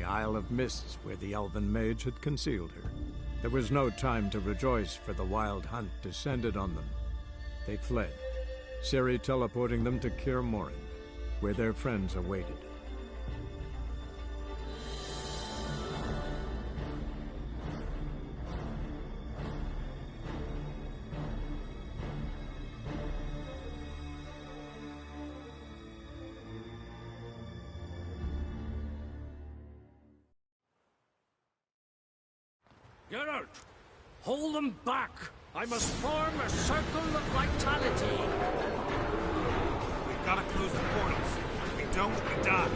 Isle of Mists where the elven mage had concealed her. There was no time to rejoice, for the wild hunt descended on them. They fled, Ciri teleporting them to Kaer Morhen, where their friends awaited. Geralt! Hold them back! I must form a circle of vitality! We've got to close the portals. If we don't, we die.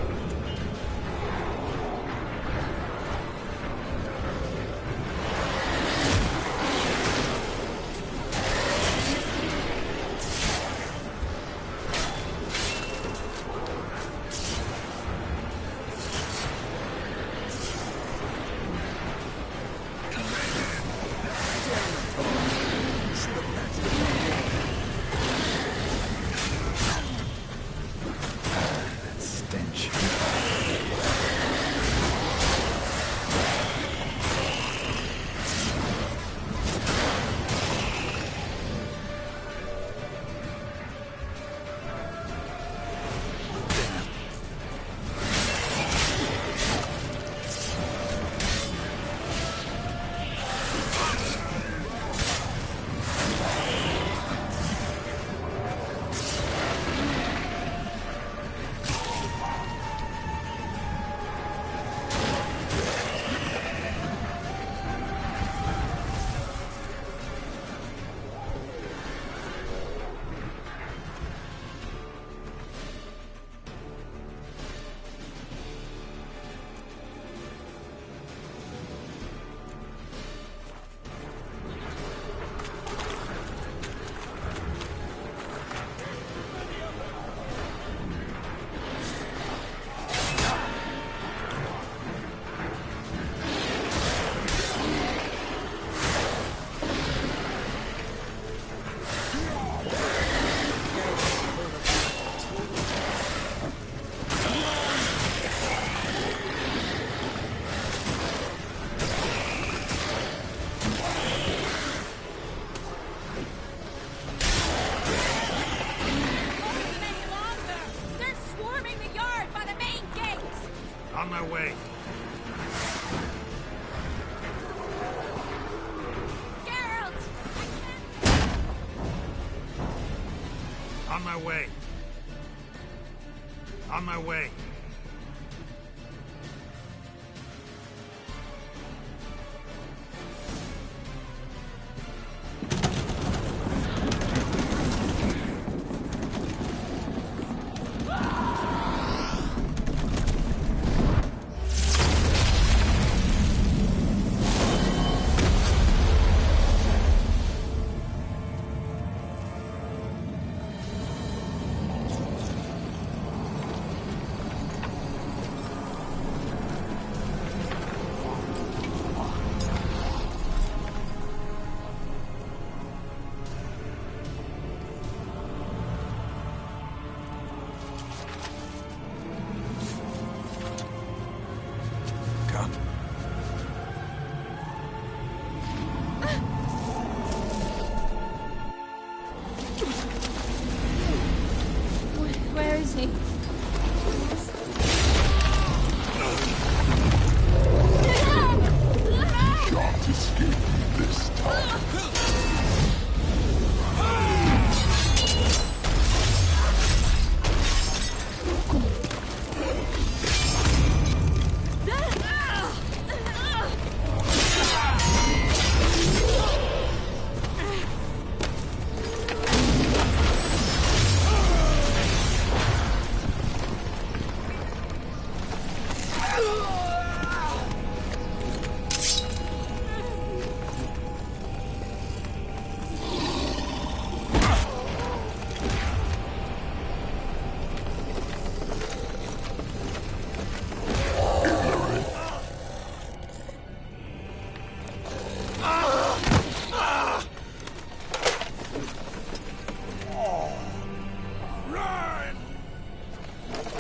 On my way. Geralt! On my way. On my way. Where is he? Can't escape this time.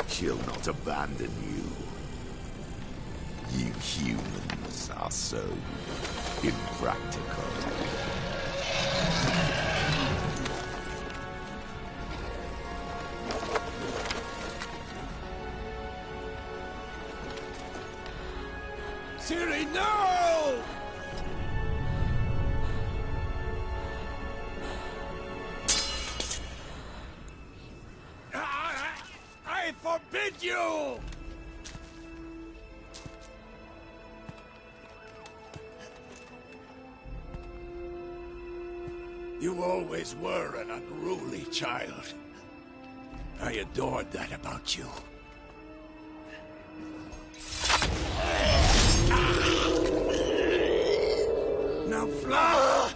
She'll not abandon you. Humans are so impractical. Ciri, no! I forbid you! You always were an unruly child. I adored that about you. Now fly!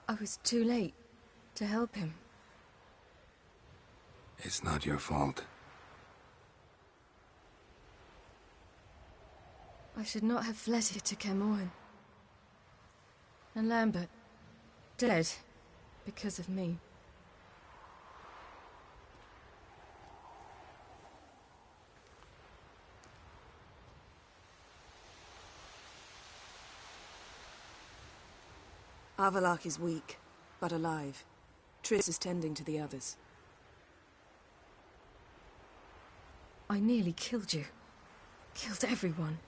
I was too late to help him. It's not your fault. I should not have fled here to Caermorhen. And Lambert, dead, because of me. Avallac'h is weak, but alive. Triss is tending to the others. I nearly killed you. Killed everyone.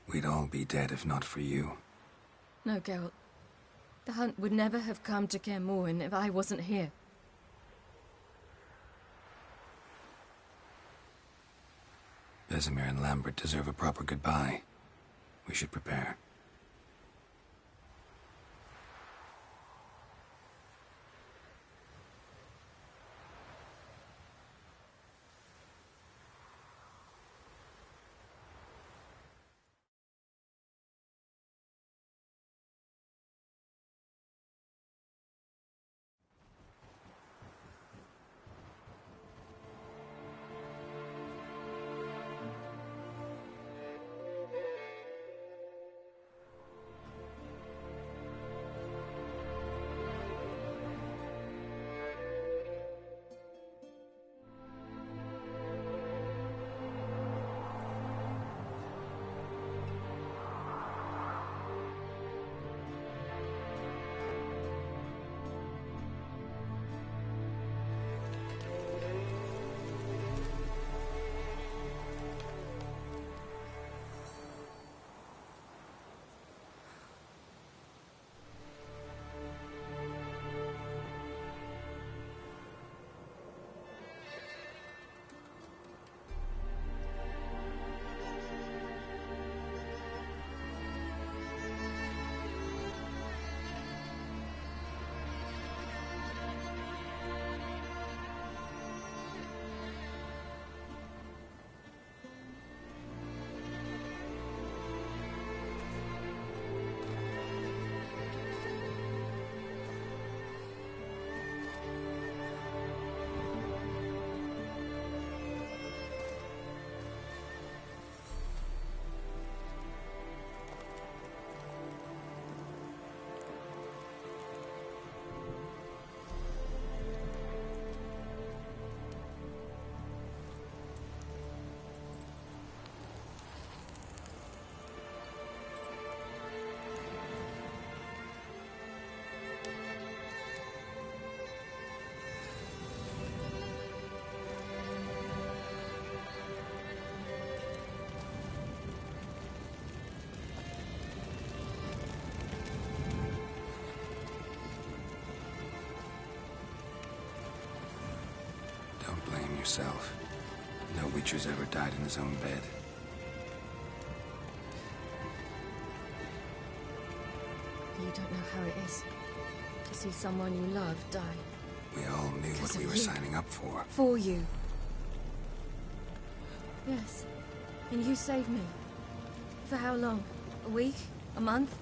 We'd all be dead if not for you. No, Geralt. The hunt would never have come to Caermorhen if I wasn't here. Vesemir and Lambert deserve a proper goodbye. We should prepare. Don't blame yourself. No Witcher's ever died in his own bed. You don't know how it is to see someone you love die. We all knew what we were signing up for. For you. Yes. And you saved me. For how long? A week? A month?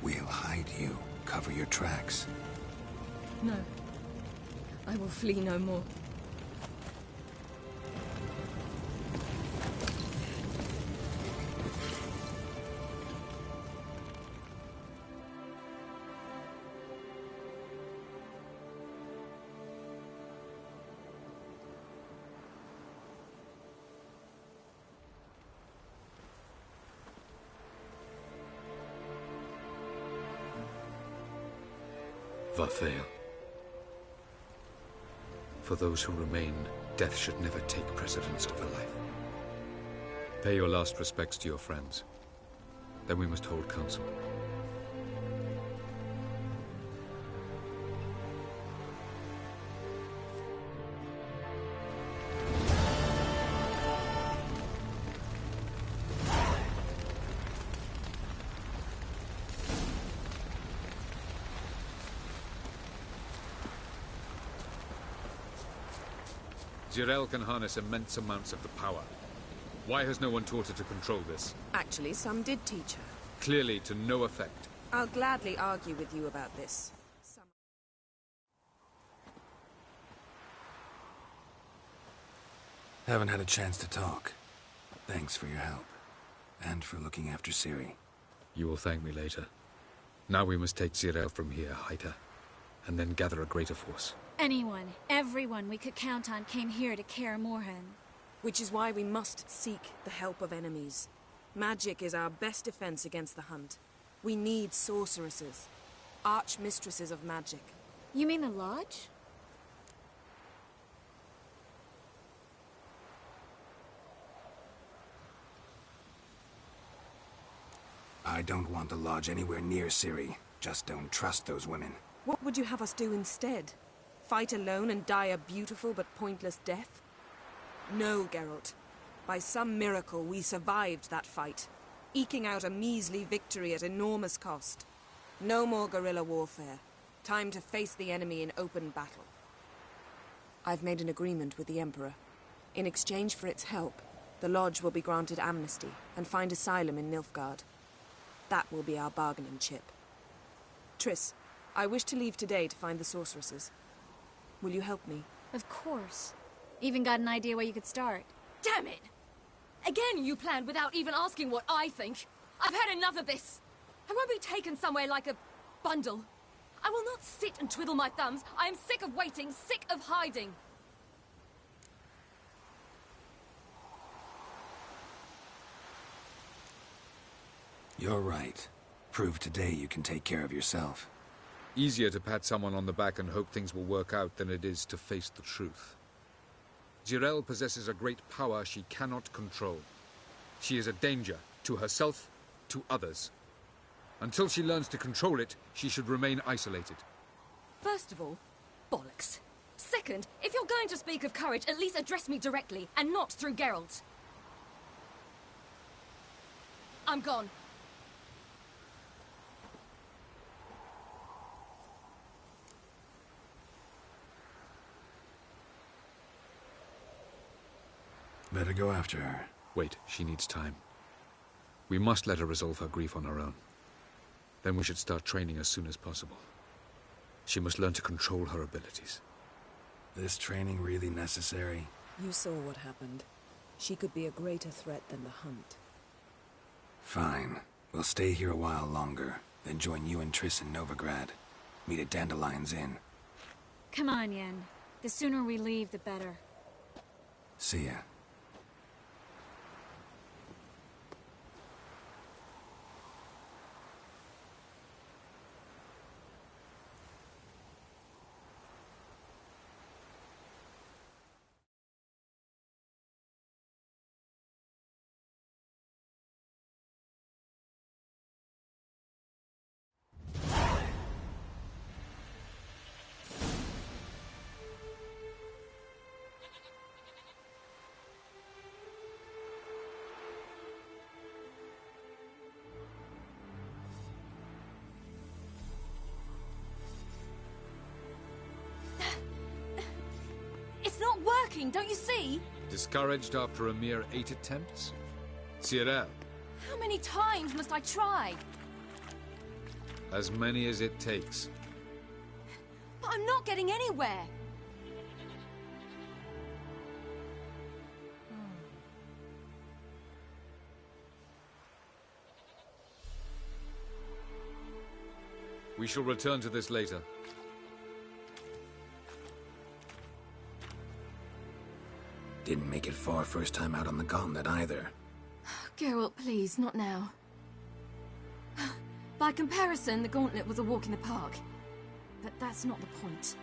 We'll hide you. Cover your tracks. No. I will flee no more. Varthael. For those who remain, death should never take precedence over life. Pay your last respects to your friends. Then we must hold council. Zyrel can harness immense amounts of the power. Why has no one taught her to control this? Actually, some did teach her. Clearly to no effect. I'll gladly argue with you about this. Haven't had a chance to talk. Thanks for your help. And for looking after Ciri. You will thank me later. Now we must take Zirael from here, hide her, and then gather a greater force. Anyone, everyone we could count on came here to Kaer Morhen. Which is why we must seek the help of enemies. Magic is our best defense against the Hunt. We need sorceresses. Archmistresses of magic. You mean the Lodge? I don't want the Lodge anywhere near Ciri. Just don't trust those women. What would you have us do instead? Fight alone and die a beautiful but pointless death? No, Geralt. By some miracle, we survived that fight, eking out a measly victory at enormous cost. No more guerrilla warfare. Time to face the enemy in open battle. I've made an agreement with the Emperor. In exchange for its help, the Lodge will be granted amnesty and find asylum in Nilfgaard. That will be our bargaining chip. Triss, I wish to leave today to find the sorceresses. Will you help me? Of course. Even got an idea where you could start. Damn it! Again you planned without even asking what I think. I've had enough of this. I won't be taken somewhere like a bundle. I will not sit and twiddle my thumbs. I am sick of waiting, sick of hiding. You're right. Prove today you can take care of yourself. Easier to pat someone on the back and hope things will work out than it is to face the truth. Zirael possesses a great power she cannot control. She is a danger to herself, to others. Until she learns to control it, she should remain isolated. First of all, bollocks. Second, if you're going to speak of courage, at least address me directly, and not through Geralt. I'm gone. Better go after her. Wait, she needs time. We must let her resolve her grief on her own. Then we should start training as soon as possible. She must learn to control her abilities. This training really necessary? You saw what happened. She could be a greater threat than the Hunt. Fine. We'll stay here a while longer, then join you and Triss in Novigrad. Meet at Dandelion's Inn. Come on, Yen. The sooner we leave, the better. See ya. It's not working, don't you see? Discouraged after a mere 8 attempts? Zirael, How many times must I try? as many as it takes. But I'm not getting anywhere. We shall return to this later. Didn't make it far first time out on the gauntlet either. Geralt, please, not now. By comparison, the gauntlet was a walk in the park. But that's not the point.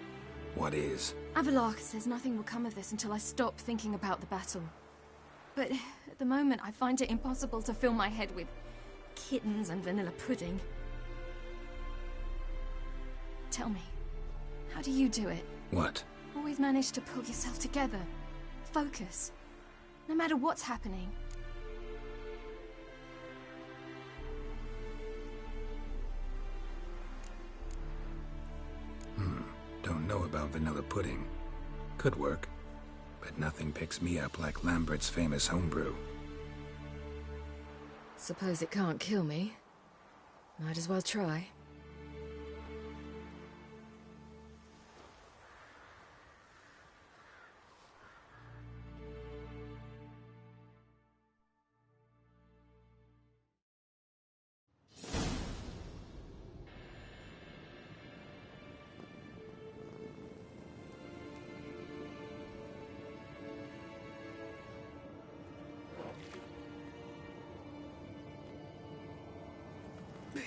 What is? Avallac'h says nothing will come of this until I stop thinking about the battle. But at the moment, I find it impossible to fill my head with kittens and vanilla pudding. Tell me, how do you do it? What? Always manage to pull yourself together. Focus. No matter what's happening. Don't know about vanilla pudding. Could work. But nothing picks me up like Lambert's famous homebrew. Suppose it can't kill me. Might as well try.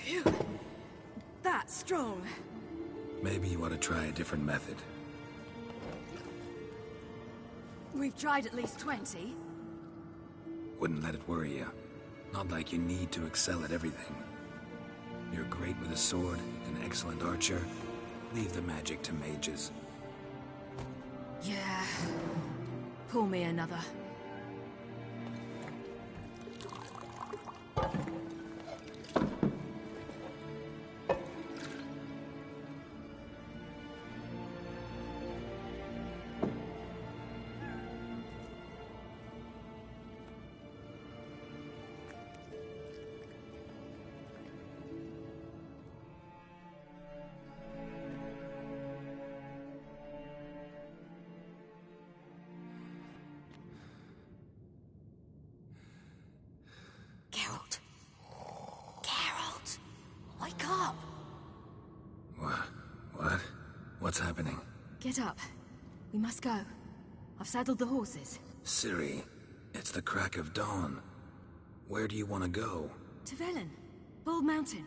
Phew. That's strong. Maybe you ought to try a different method. We've tried at least 20. Wouldn't let it worry you. Not like you need to excel at everything. You're great with a sword, an excellent archer. Leave the magic to mages. Yeah. Pull me another. Geralt. Geralt! Wake up! What? What's happening? Get up. We must go. I've saddled the horses. Ciri, it's the crack of dawn. Where do you want to go? To Velen. Bald Mountain.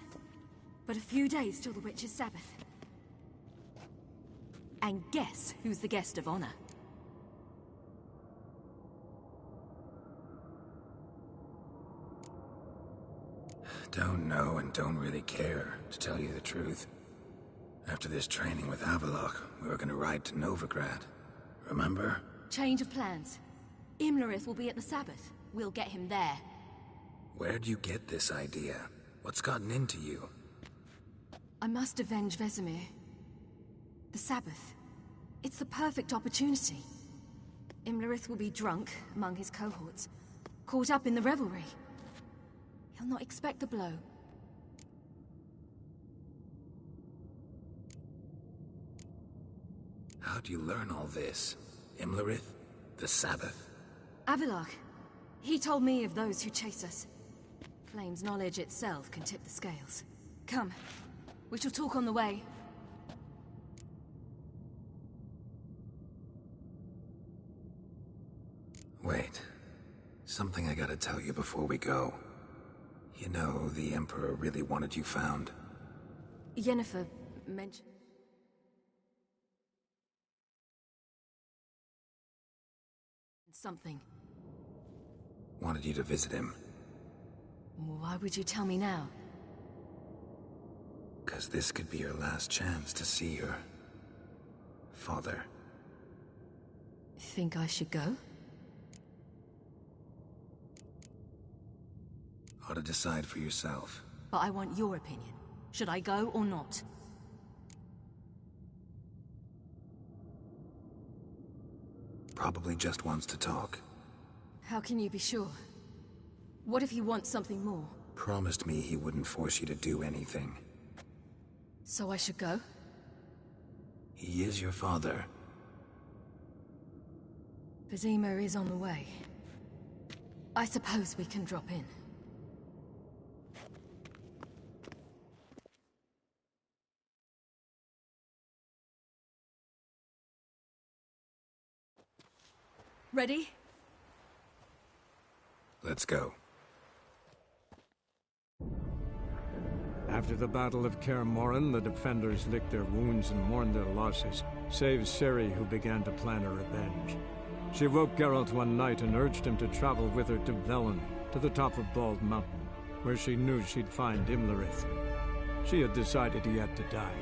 But a few days till the Witch's Sabbath. And guess who's the guest of honor? Don't know and don't really care, to tell you the truth. After this training with Avallac'h, we were gonna ride to Novigrad. Remember? Change of plans. Imlerith will be at the Sabbath. We'll get him there. Where'd you get this idea? What's gotten into you? I must avenge Vesemir. The Sabbath. It's the perfect opportunity. Imlerith will be drunk among his cohorts, caught up in the revelry. He'll not expect the blow. How'd you learn all this? Imlerith? The Sabbath? Avallac'h. He told me of those who chase us. Claims knowledge itself can tip the scales. Come. We shall talk on the way. Wait. Something I gotta tell you before we go. You know, the Emperor really wanted you found. Yennefer mentioned... something. Wanted you to visit him. Why would you tell me now? 'Cause this could be your last chance to see your... father. Think I should go? Ought to decide for yourself. But I want your opinion. Should I go or not? Probably just wants to talk. How can you be sure? What if he wants something more? Promised me he wouldn't force you to do anything. So I should go? He is your father. Vesemir is on the way. I suppose we can drop in. Ready? Let's go. After the Battle of Kaer Morhen, the defenders licked their wounds and mourned their losses, save Ciri, who began to plan her revenge. She woke Geralt one night and urged him to travel with her to Velen, to the top of Bald Mountain, where she knew she'd find Imlerith. She had decided he had to die.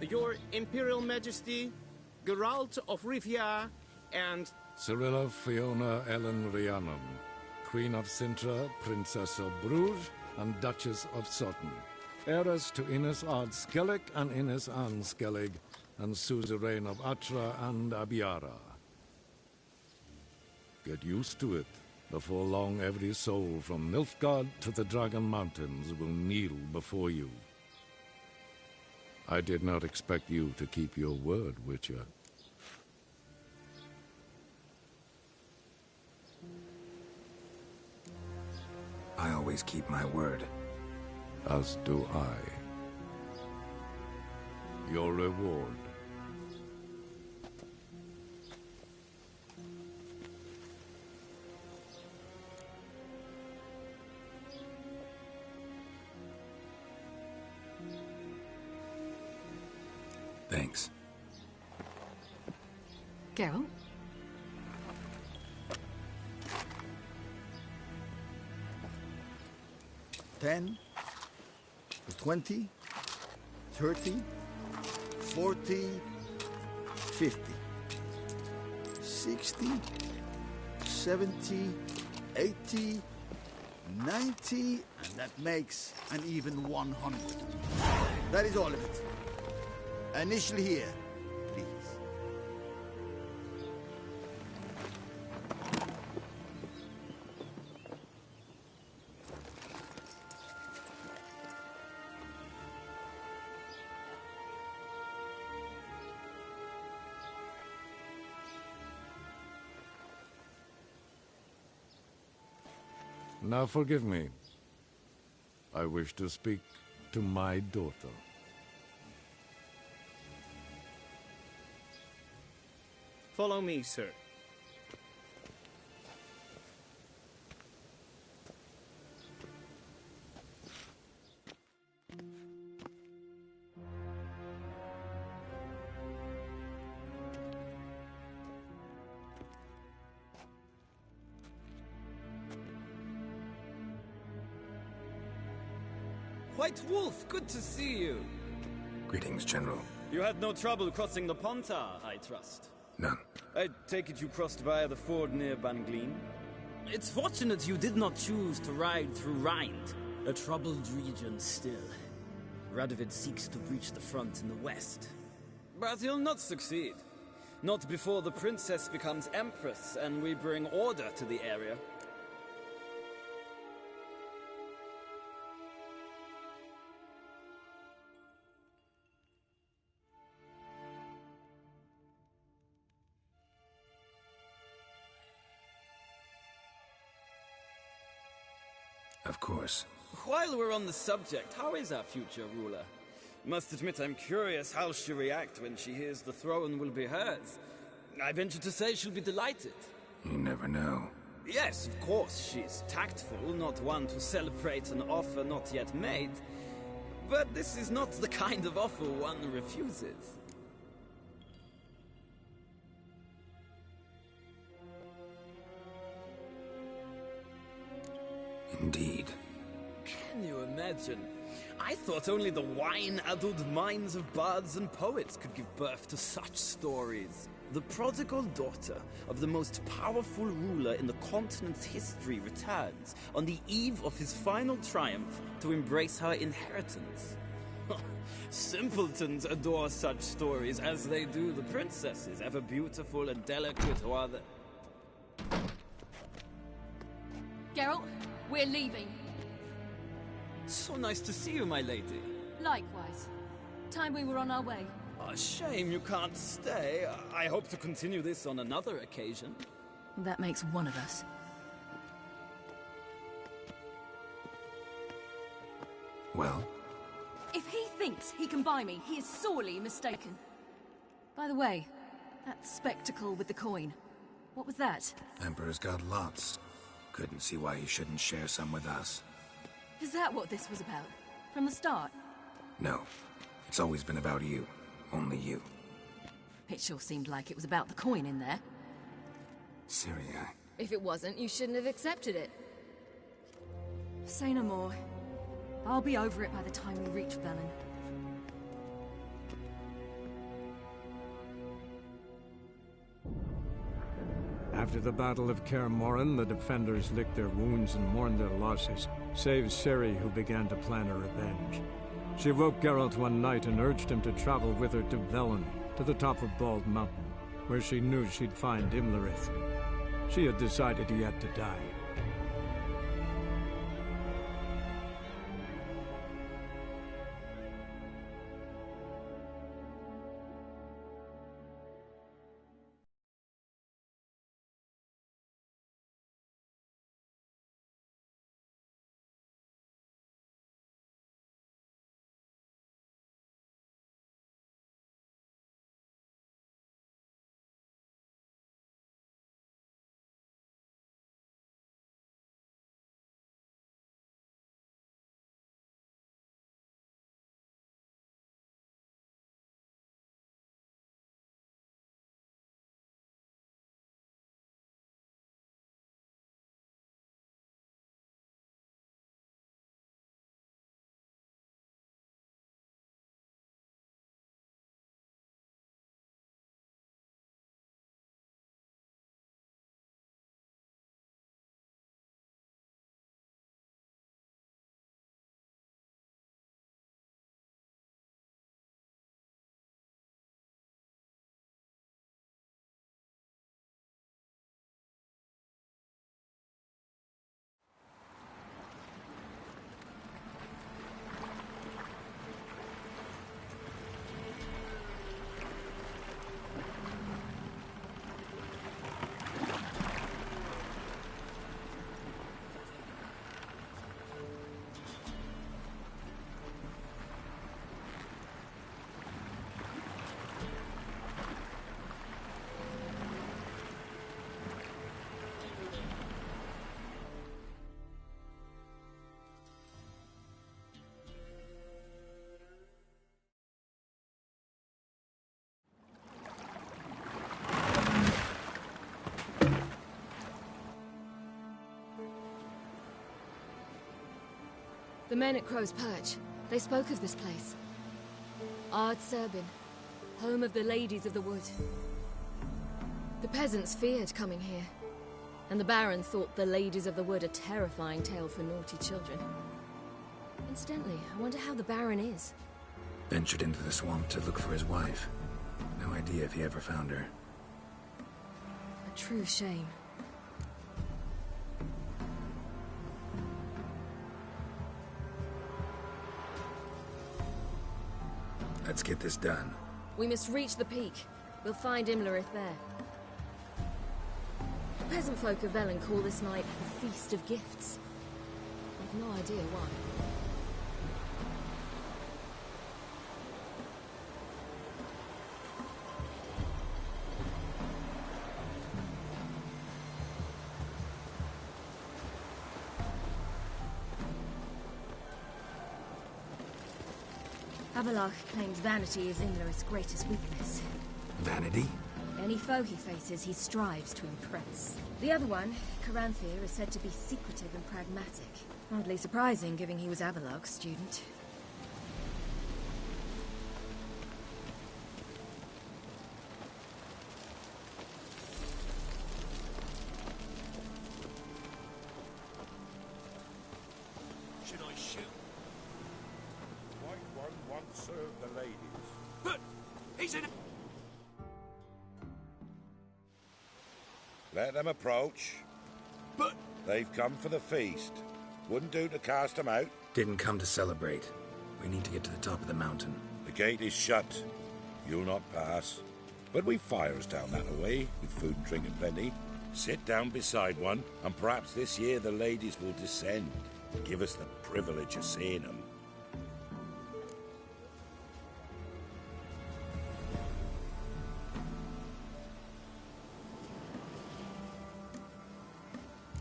Your Imperial Majesty, Geralt of Rivia, and... Cyrilla Fiona Ellen Rhiannon, Queen of Sintra, Princess of Bruges, and Duchess of Sutton. Heiress to Innes Ard Skellig and Innes Anne Skellig, and suzerain of Atra and Abiara. Get used to it. Before long, every soul from Nilfgaard to the Dragon Mountains will kneel before you. I did not expect you to keep your word, Witcher. I always keep my word. As do I. Your reward. Thanks. Geralt? $10, $20, $30, $40, $50, $60, $70, $80, $90, and that makes an even $100. That is all of it. Initially here, please. Now forgive me. I wish to speak to my daughter. Follow me, sir. White Wolf, good to see you. Greetings, General. You had no trouble crossing the Pontar, I trust. None. I take it you crossed via the ford near Banglin? It's fortunate you did not choose to ride through Rind, a troubled region still. Radovid seeks to breach the front in the west. But he'll not succeed. Not before the princess becomes empress and we bring order to the area. Of course. While we're on the subject, how is our future ruler? Must admit I'm curious how she'll react when she hears the throne will be hers. I venture to say she'll be delighted. You never know. Yes, of course, she's tactful, not one to celebrate an offer not yet made. But this is not the kind of offer one refuses. Indeed. Can you imagine? I thought only the wine-addled minds of bards and poets could give birth to such stories. The prodigal daughter of the most powerful ruler in the continent's history returns on the eve of his final triumph to embrace her inheritance. Simpletons adore such stories as they do the princesses, ever beautiful and delicate who are the... Geralt, we're leaving. So nice to see you, my lady. Likewise. Time we were on our way. A shame you can't stay. I hope to continue this on another occasion. That makes one of us. Well? If he thinks he can buy me, he is sorely mistaken. By the way, that spectacle with the coin, what was that? Emperor's got lots. Couldn't see why he shouldn't share some with us. Is that what this was about? From the start? No. It's always been about you. Only you. It sure seemed like it was about the coin in there. Syria. If it wasn't, you shouldn't have accepted it. Say no more. I'll be over it by the time we reach Velen. After the Battle of Kaer Morhen, the defenders licked their wounds and mourned their losses, save Ciri, who began to plan her revenge. She woke Geralt one night and urged him to travel with her to Velen, to the top of Bald Mountain, where she knew she'd find Imlerith. She had decided he had to die. The men at Crow's Perch, they spoke of this place. Ard Serbin, home of the Ladies of the Wood. The peasants feared coming here, and the Baron thought the Ladies of the Wood a terrifying tale for naughty children. Incidentally, I wonder how the Baron is. Ventured into the swamp to look for his wife. No idea if he ever found her. A true shame. Let's get this done. We must reach the peak. We'll find Imlerith there. The peasant folk of Velen call this night the Feast of Gifts. I've no idea why. Avalach claims vanity is Imlerith's greatest weakness. Vanity? Any foe he faces, he strives to impress. The other one, Caranthir, is said to be secretive and pragmatic. Hardly surprising, given he was Avalach's student. Should I shoot? White one once served the ladies. But he's in. Let them approach. But They've come for the feast. Wouldn't do to cast them out. Didn't come to celebrate. We need to get to the top of the mountain. The gate is shut. You'll not pass. But we've fires down that way, with food and drink and plenty. Sit down beside one, and perhaps this year the ladies will descend. Give us the privilege of seeing them.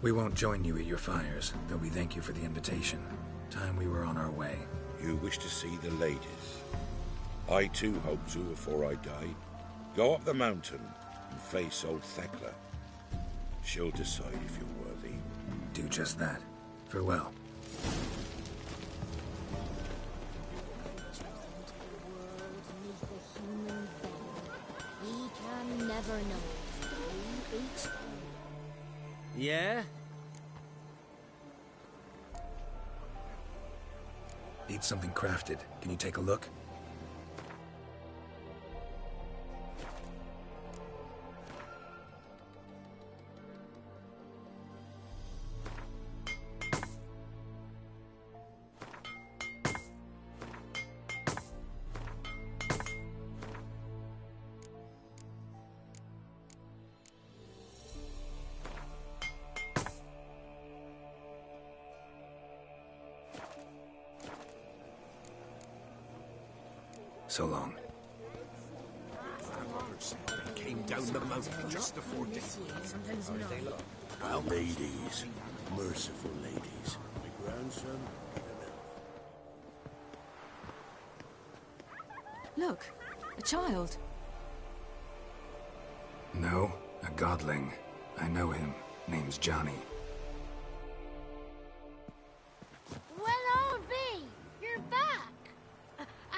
We won't join you at your fires, though we thank you for the invitation. Time we were on our way. You wish to see the ladies. I too hope to before I die. Go up the mountain and face old Thekla. She'll decide if you're worthy. Do just that. Farewell. We can never know. We each Yeah? Need something crafted. Can you take a look? So long. They came down the mountain just before daylight. How they look? Our ladies, merciful ladies. My grandson, Look, a child. No, a godling. I know him. Name's Johnny. Well, old B, you're back.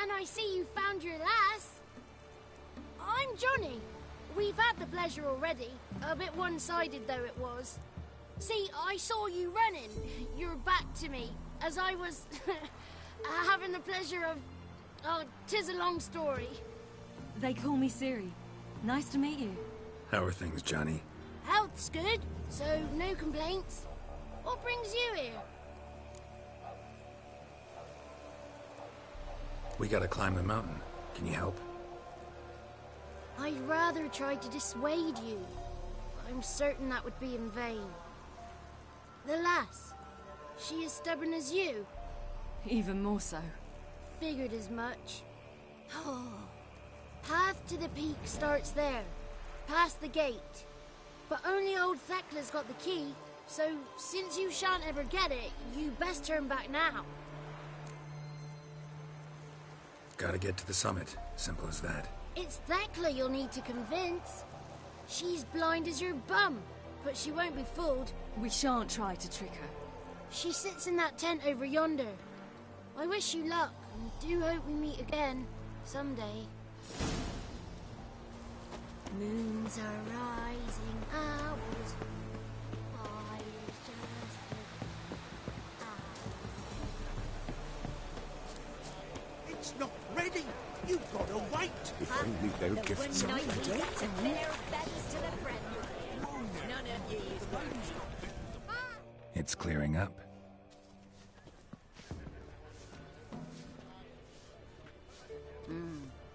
And I see you found your lass. I'm Johnny. We've had the pleasure already. A bit one-sided, though it was. See, I saw you running. Your back to me, as I was having the pleasure of... Oh, 'tis a long story. They call me Ciri. Nice to meet you. How are things, Johnny? Health's good, so no complaints. What brings you here? We gotta climb the mountain. Can you help? I'd rather try to dissuade you. I'm certain that would be in vain. The lass, she as stubborn as you? Even more so. Figured as much. Path to the peak starts there, past the gate. But only old Thekla's got the key, so since you shan't ever get it, you best turn back now. Gotta get to the summit. Simple as that. It's Thekla you'll need to convince. She's blind as your bum, but she won't be fooled. We shan't try to trick her. She sits in that tent over yonder. I wish you luck, and do hope we meet again, someday. Moons are rising, hours. Fire's just It's not ready. You've got to wait. if only they'll give us some today. It's clearing up.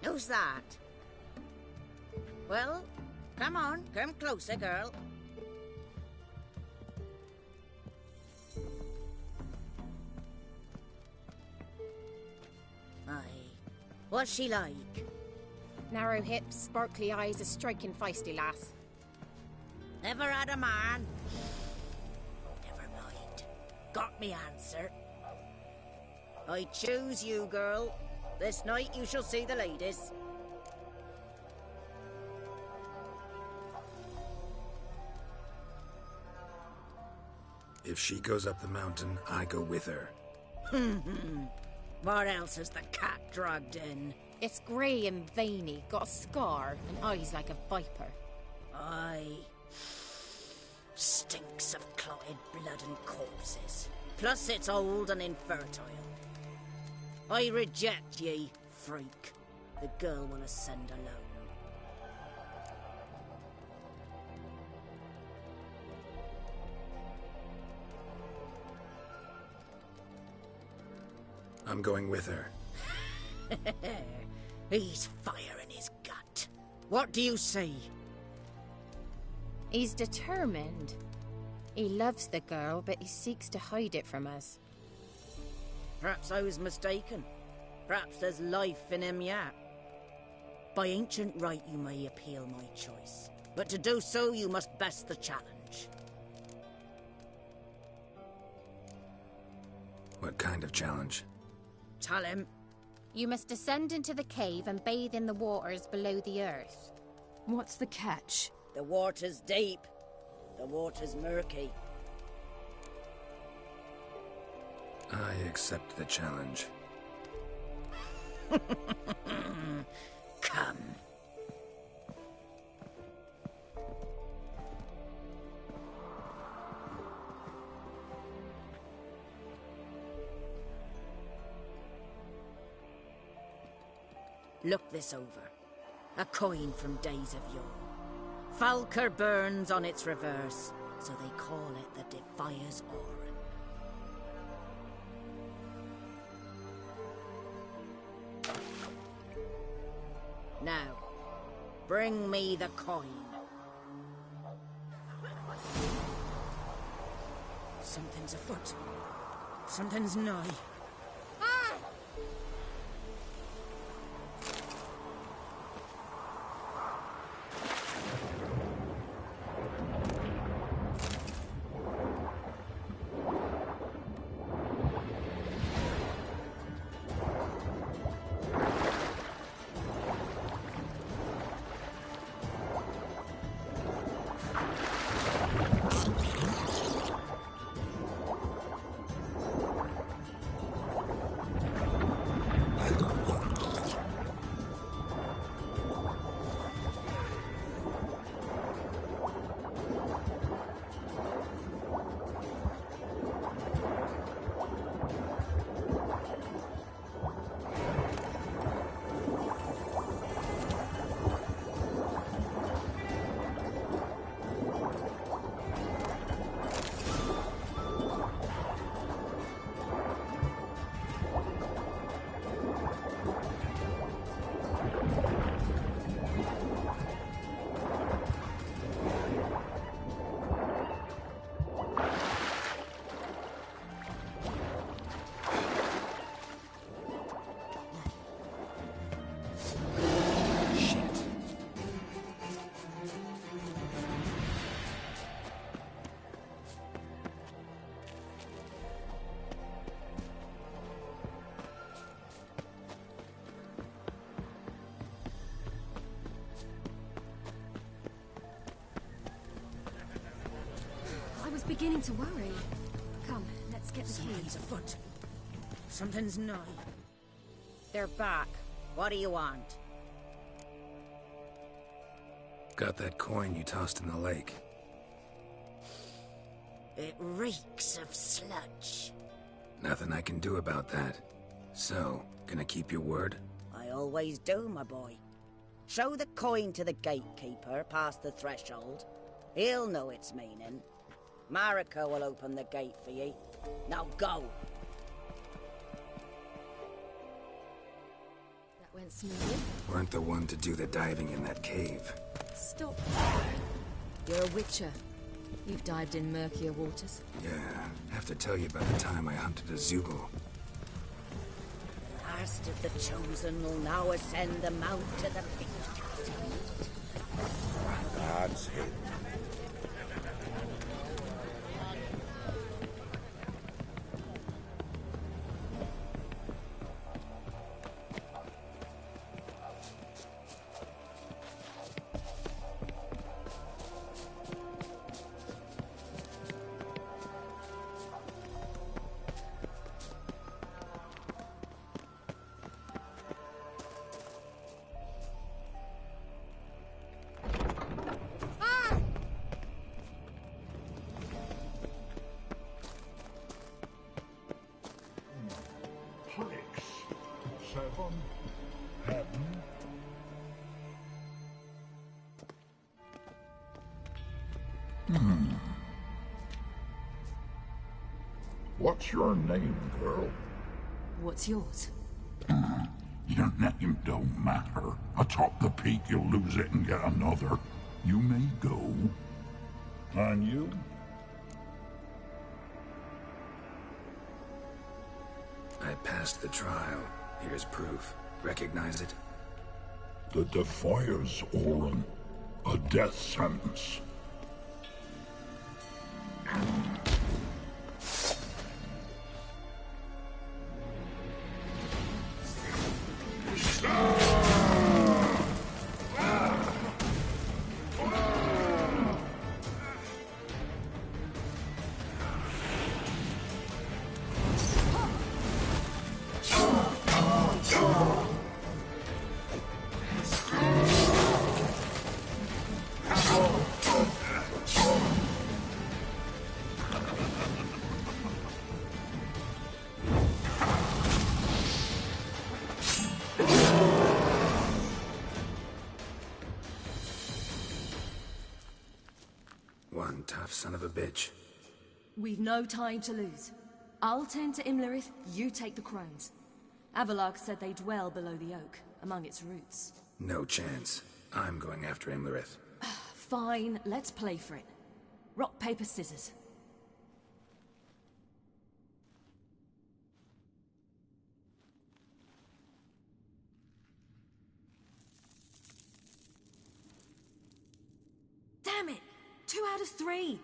Who's that? Well, come on, come closer, girl. Aye. What's she like? Narrow hips, sparkly eyes, a striking feisty lass. Never had a man? Never mind. Got me answer. I choose you, girl. This night you shall see the ladies. If she goes up the mountain, I go with her. What else has the cat dragged in? It's grey and veiny, got a scar, and eyes like a viper. Aye. Stinks of clotted blood and corpses. Plus it's old and infertile. I reject ye, freak. The girl will ascend alone. I'm going with her. He's fire in his gut. What do you see? He's determined. He loves the girl, but he seeks to hide it from us. Perhaps I was mistaken. Perhaps there's life in him yet. By ancient right you may appeal my choice, but to do so you must best the challenge. What kind of challenge? Tell him. You must descend into the cave and bathe in the waters below the earth. What's the catch? The water's deep. The water's murky. I accept the challenge. Come. Look this over. A coin from days of yore. Falker burns on its reverse, so they call it the Defier's Oran. Now, bring me the coin. Something's afoot. Something's nigh. Beginning to worry. Come, let's get the Something's afoot. Something's nigh. They're back. What do you want? Got that coin you tossed in the lake. It reeks of sludge. Nothing I can do about that. So, gonna keep your word? I always do, my boy. Show the coin to the gatekeeper past the threshold. He'll know its meaning. Marika will open the gate for ye. Now go! That went smoothly. Weren't the one to do the diving in that cave. Stop. You're a witcher. You've dived in murkier waters. Yeah, have to tell you about the time I hunted a Zugel. The last of the Chosen will now ascend the mount to the peak. That's it. What's your name, girl? What's yours? Your name don't matter. Atop the peak, you'll lose it and get another. You may go. And you? I passed the trial. Here's proof. Recognize it? The Defier's Oran. A death sentence. son of a bitch. We've no time to lose. I'll tend to Imlerith, you take the crones. Avalark said they dwell below the oak, among its roots. No chance. I'm going after Imlerith. Fine, let's play for it. Rock, paper, scissors. Damn it! 2 out of 3!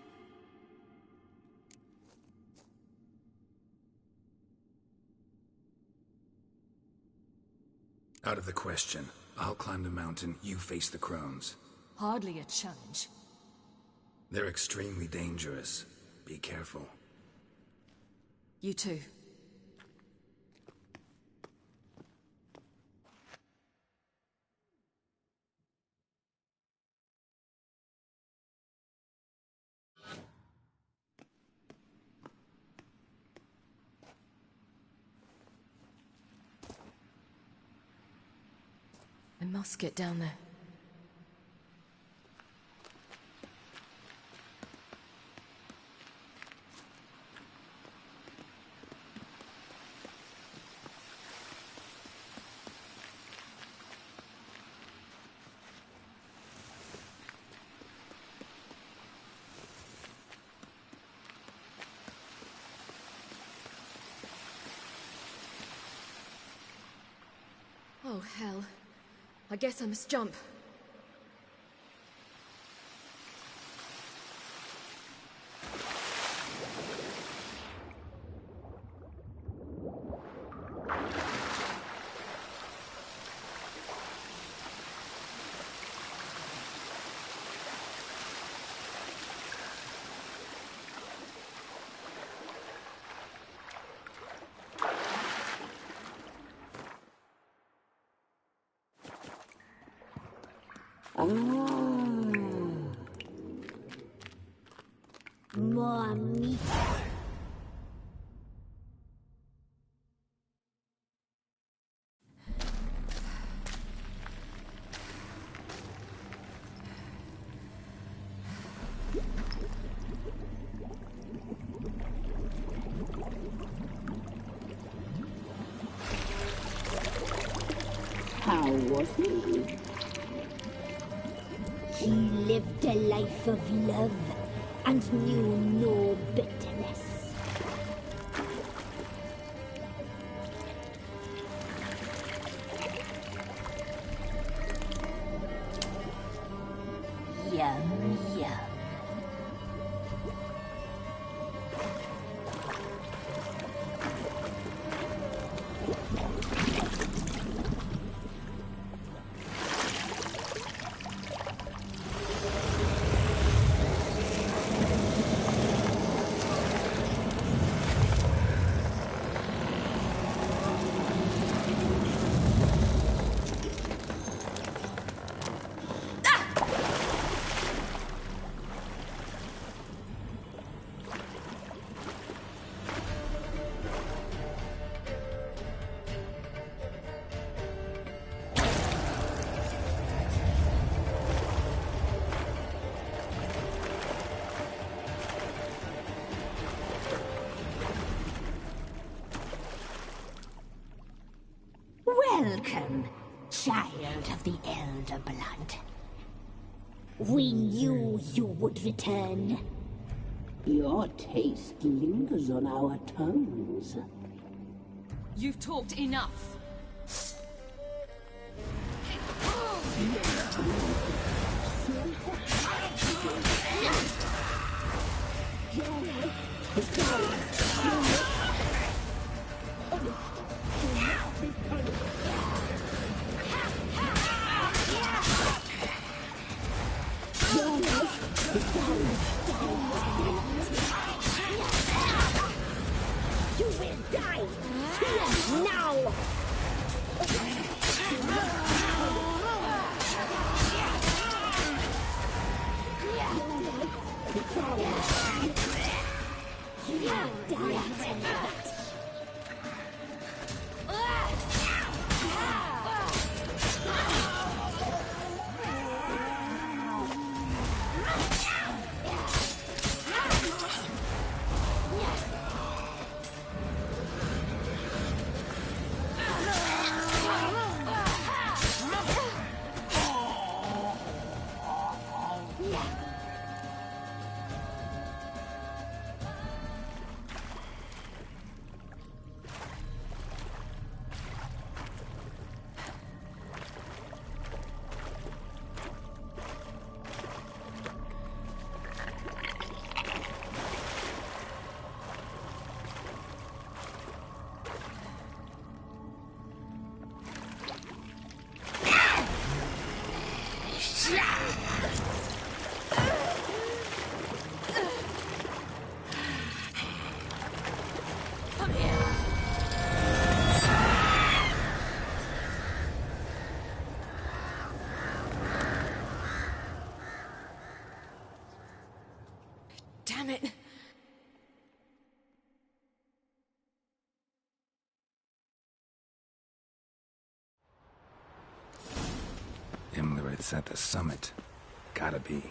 Out of the question. I'll climb the mountain, you face the crones. Hardly a challenge. They're extremely dangerous. Be careful. You too. I must get down there. Oh, hell. I guess I must jump. More meat. How was he? He lived a life of love and knew no bitterness. Yum, yum. Welcome, child of the Elder Blood. We knew you would return. Your taste lingers on our tongues. You've talked enough. You will die here now! Damn it. Imlerit's at the summit. Gotta be.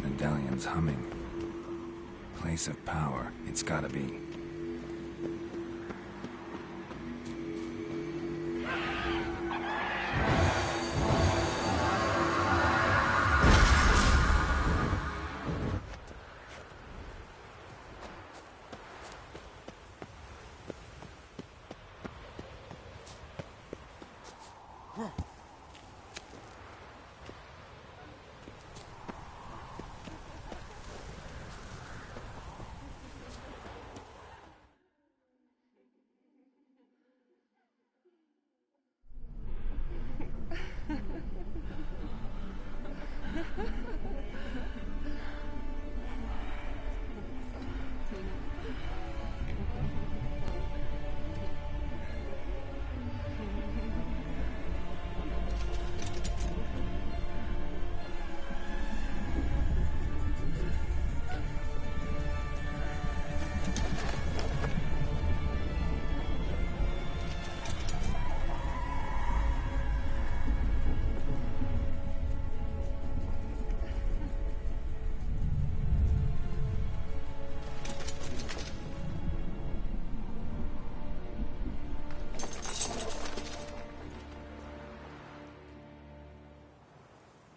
Medallion's humming. Place of power. It's gotta be.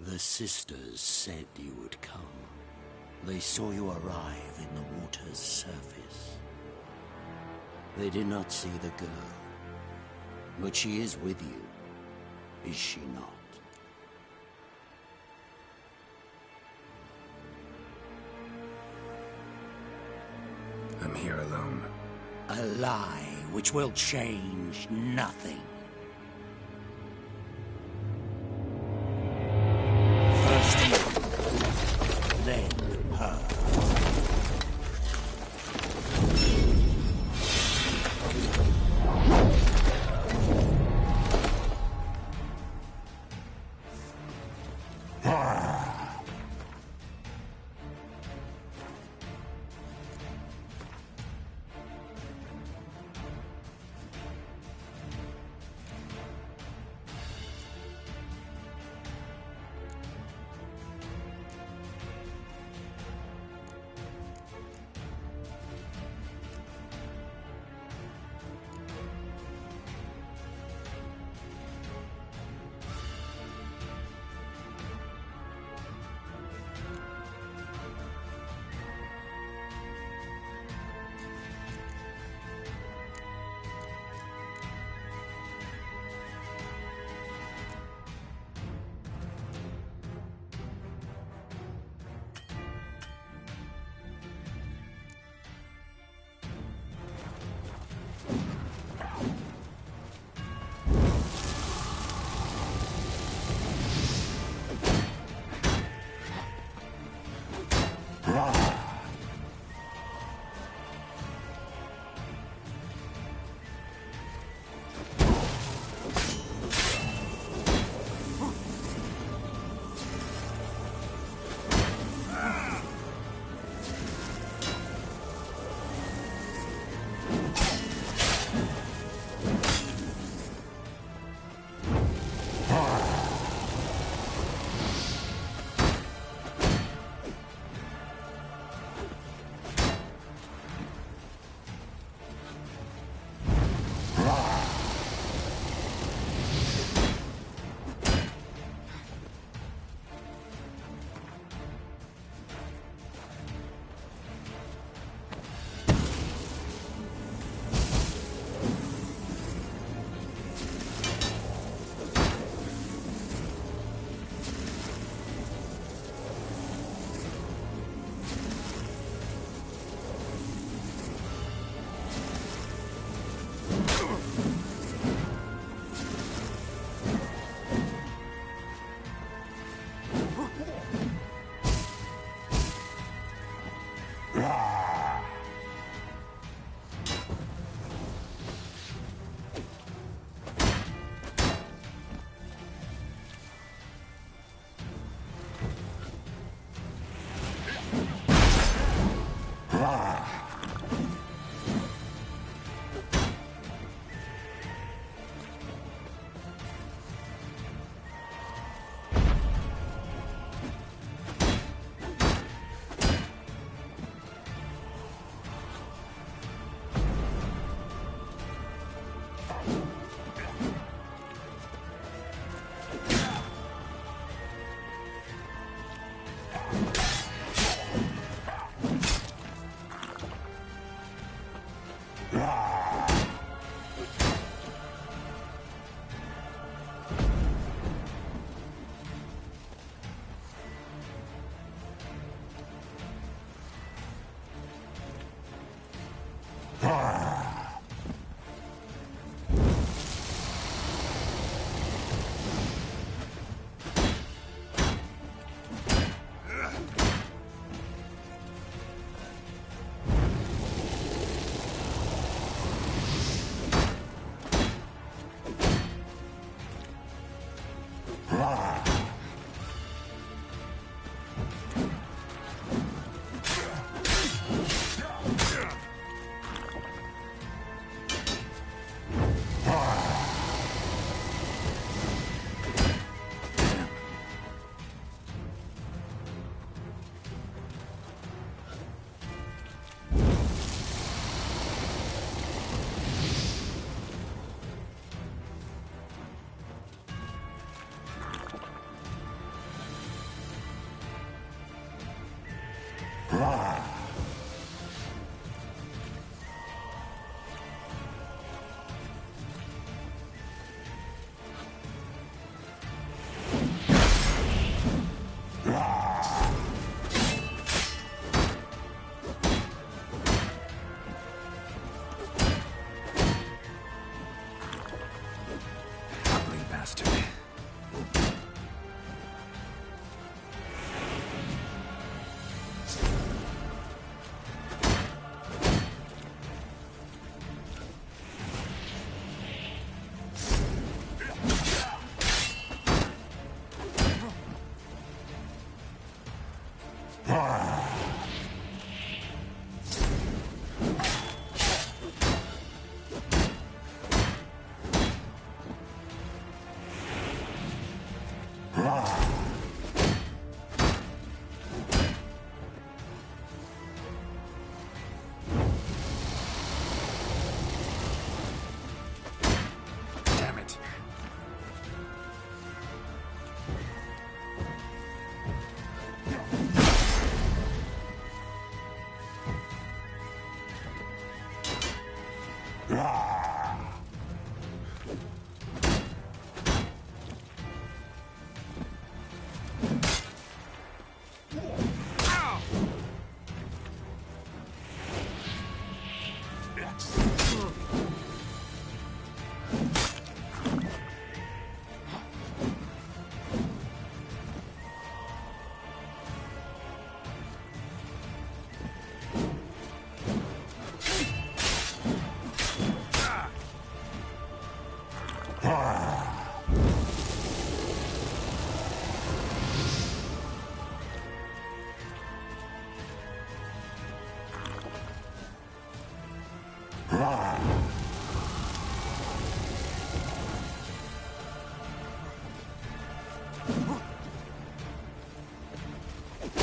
The sisters said you would come. They saw you arrive in the water's surface. They did not see the girl. But she is with you, is she not? I'm here alone. A lie which will change nothing. First you, then her.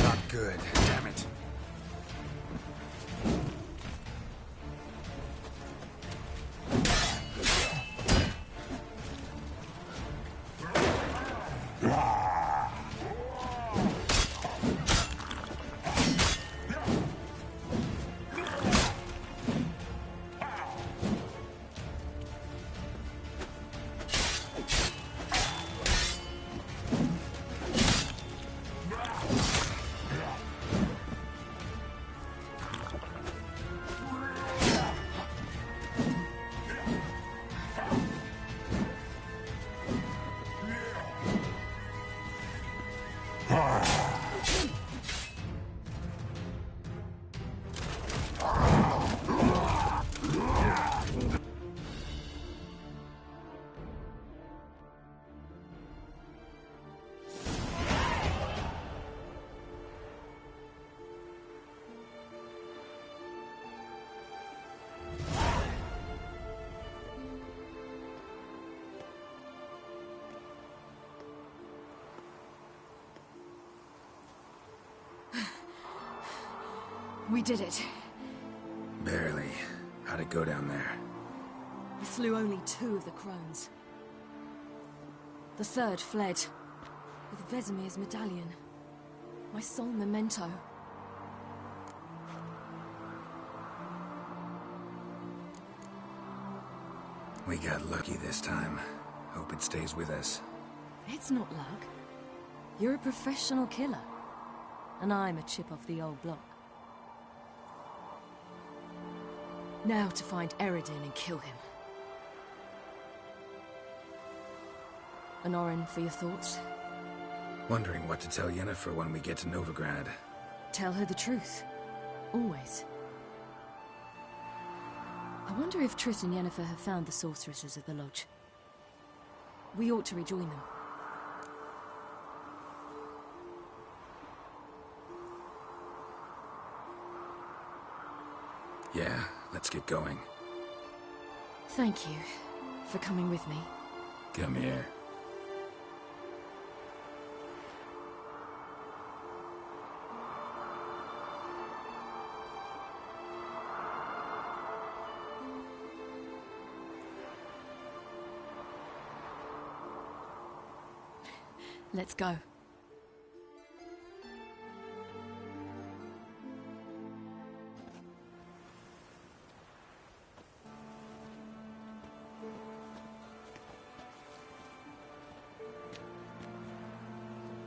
Not good. Damn it. We did it. Barely. How'd it go down there? We slew only 2 of the crones. The 3rd fled, with Vesemir's medallion. My sole memento. We got lucky this time. Hope it stays with us. It's not luck. You're a professional killer. And I'm a chip off the old block. Now to find Eredin and kill him. And Orin, for your thoughts? Wondering what to tell Yennefer when we get to Novigrad. Tell her the truth. Always. I wonder if Triss and Yennefer have found the sorceresses at the lodge. We ought to rejoin them. Yeah, let's get going. Thank you for coming with me. Come here. Let's go.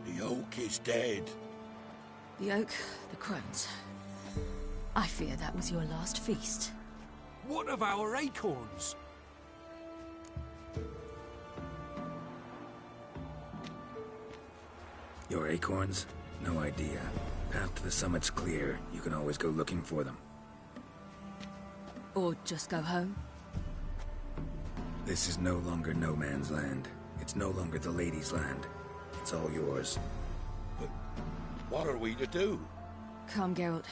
The oak is dead. The oak, the crones. I fear that was your last feast. What of our acorns? Your acorns? No idea. Path to the summit's clear. You can always go looking for them. Or just go home? This is no longer no man's land. It's no longer the lady's land. It's all yours. But what are we to do? Come, Geralt.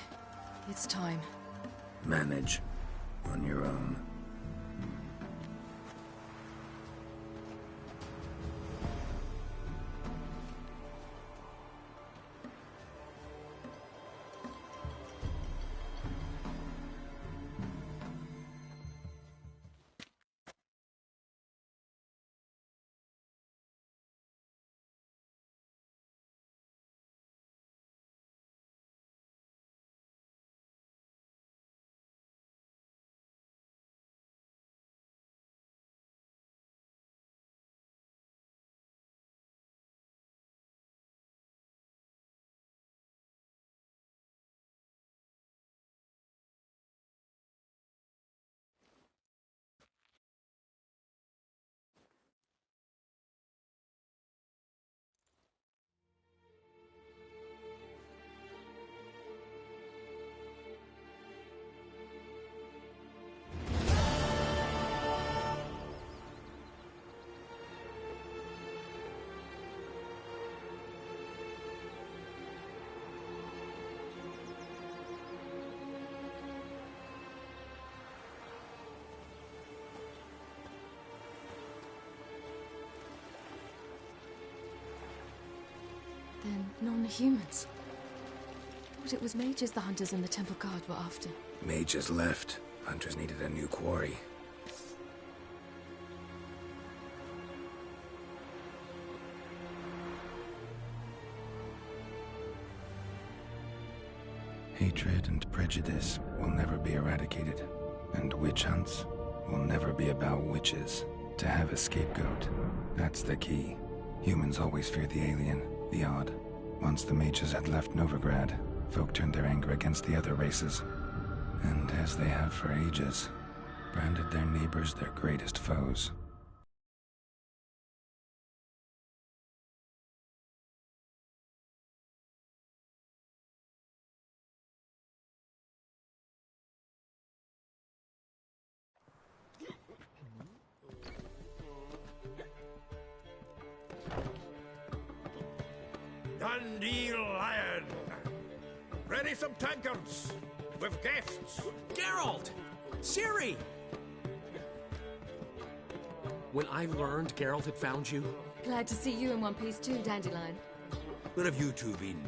It's time. Manage. On your own. Then non-humans. Thought it was mages the hunters and the temple guard were after. Mages left. Hunters needed a new quarry. Hatred and prejudice will never be eradicated, and witch hunts will never be about witches. To have a scapegoat, that's the key. Humans always fear the alien, the odd. Once the mages had left Novigrad, folk turned their anger against the other races. And as they have for ages, branded their neighbors their greatest foes. Dandelion! Ready some tankards! With guests! Geralt! Ciri! When I learned Geralt had found you... Glad to see you in one piece too, Dandelion. Where have you two been?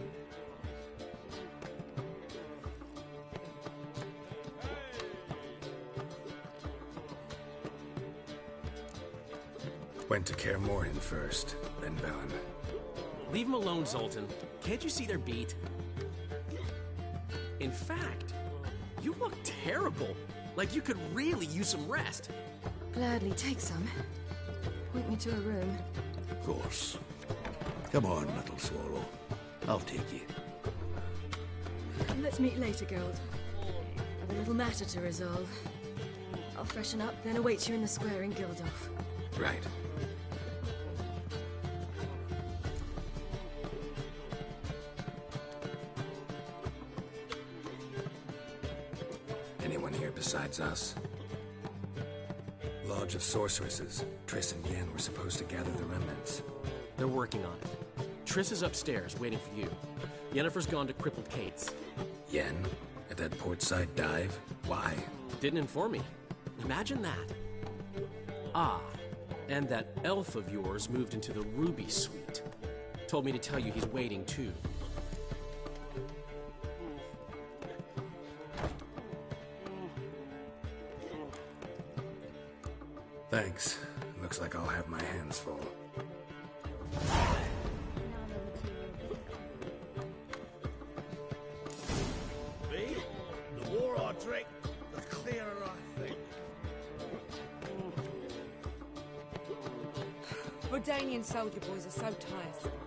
Went to Kaer Morhen first, then Velen. Leave them alone, Zoltan. Can't you see they're beat? In fact, you look terrible. Like you could really use some rest. Gladly take some. Point me to a room. Of course. Come on, little swallow. I'll take you. Let's meet later, Geralt. I've a little matter to resolve. I'll freshen up, then await you in the square in Gildorf. Right. Anyone here besides us? Lodge of Sorceresses. Triss and Yen were supposed to gather the remnants. They're working on it. Triss is upstairs, waiting for you. Yennefer's gone to Crippled Kate's. Yen? At that portside dive? Why? Didn't inform me. Imagine that. Ah, and that elf of yours moved into the Ruby Suite. Told me to tell you he's waiting, too. Thanks. Looks like I'll have my hands full. Me? The more I drink, the clearer I think. Rodanian soldier boys are so tiresome.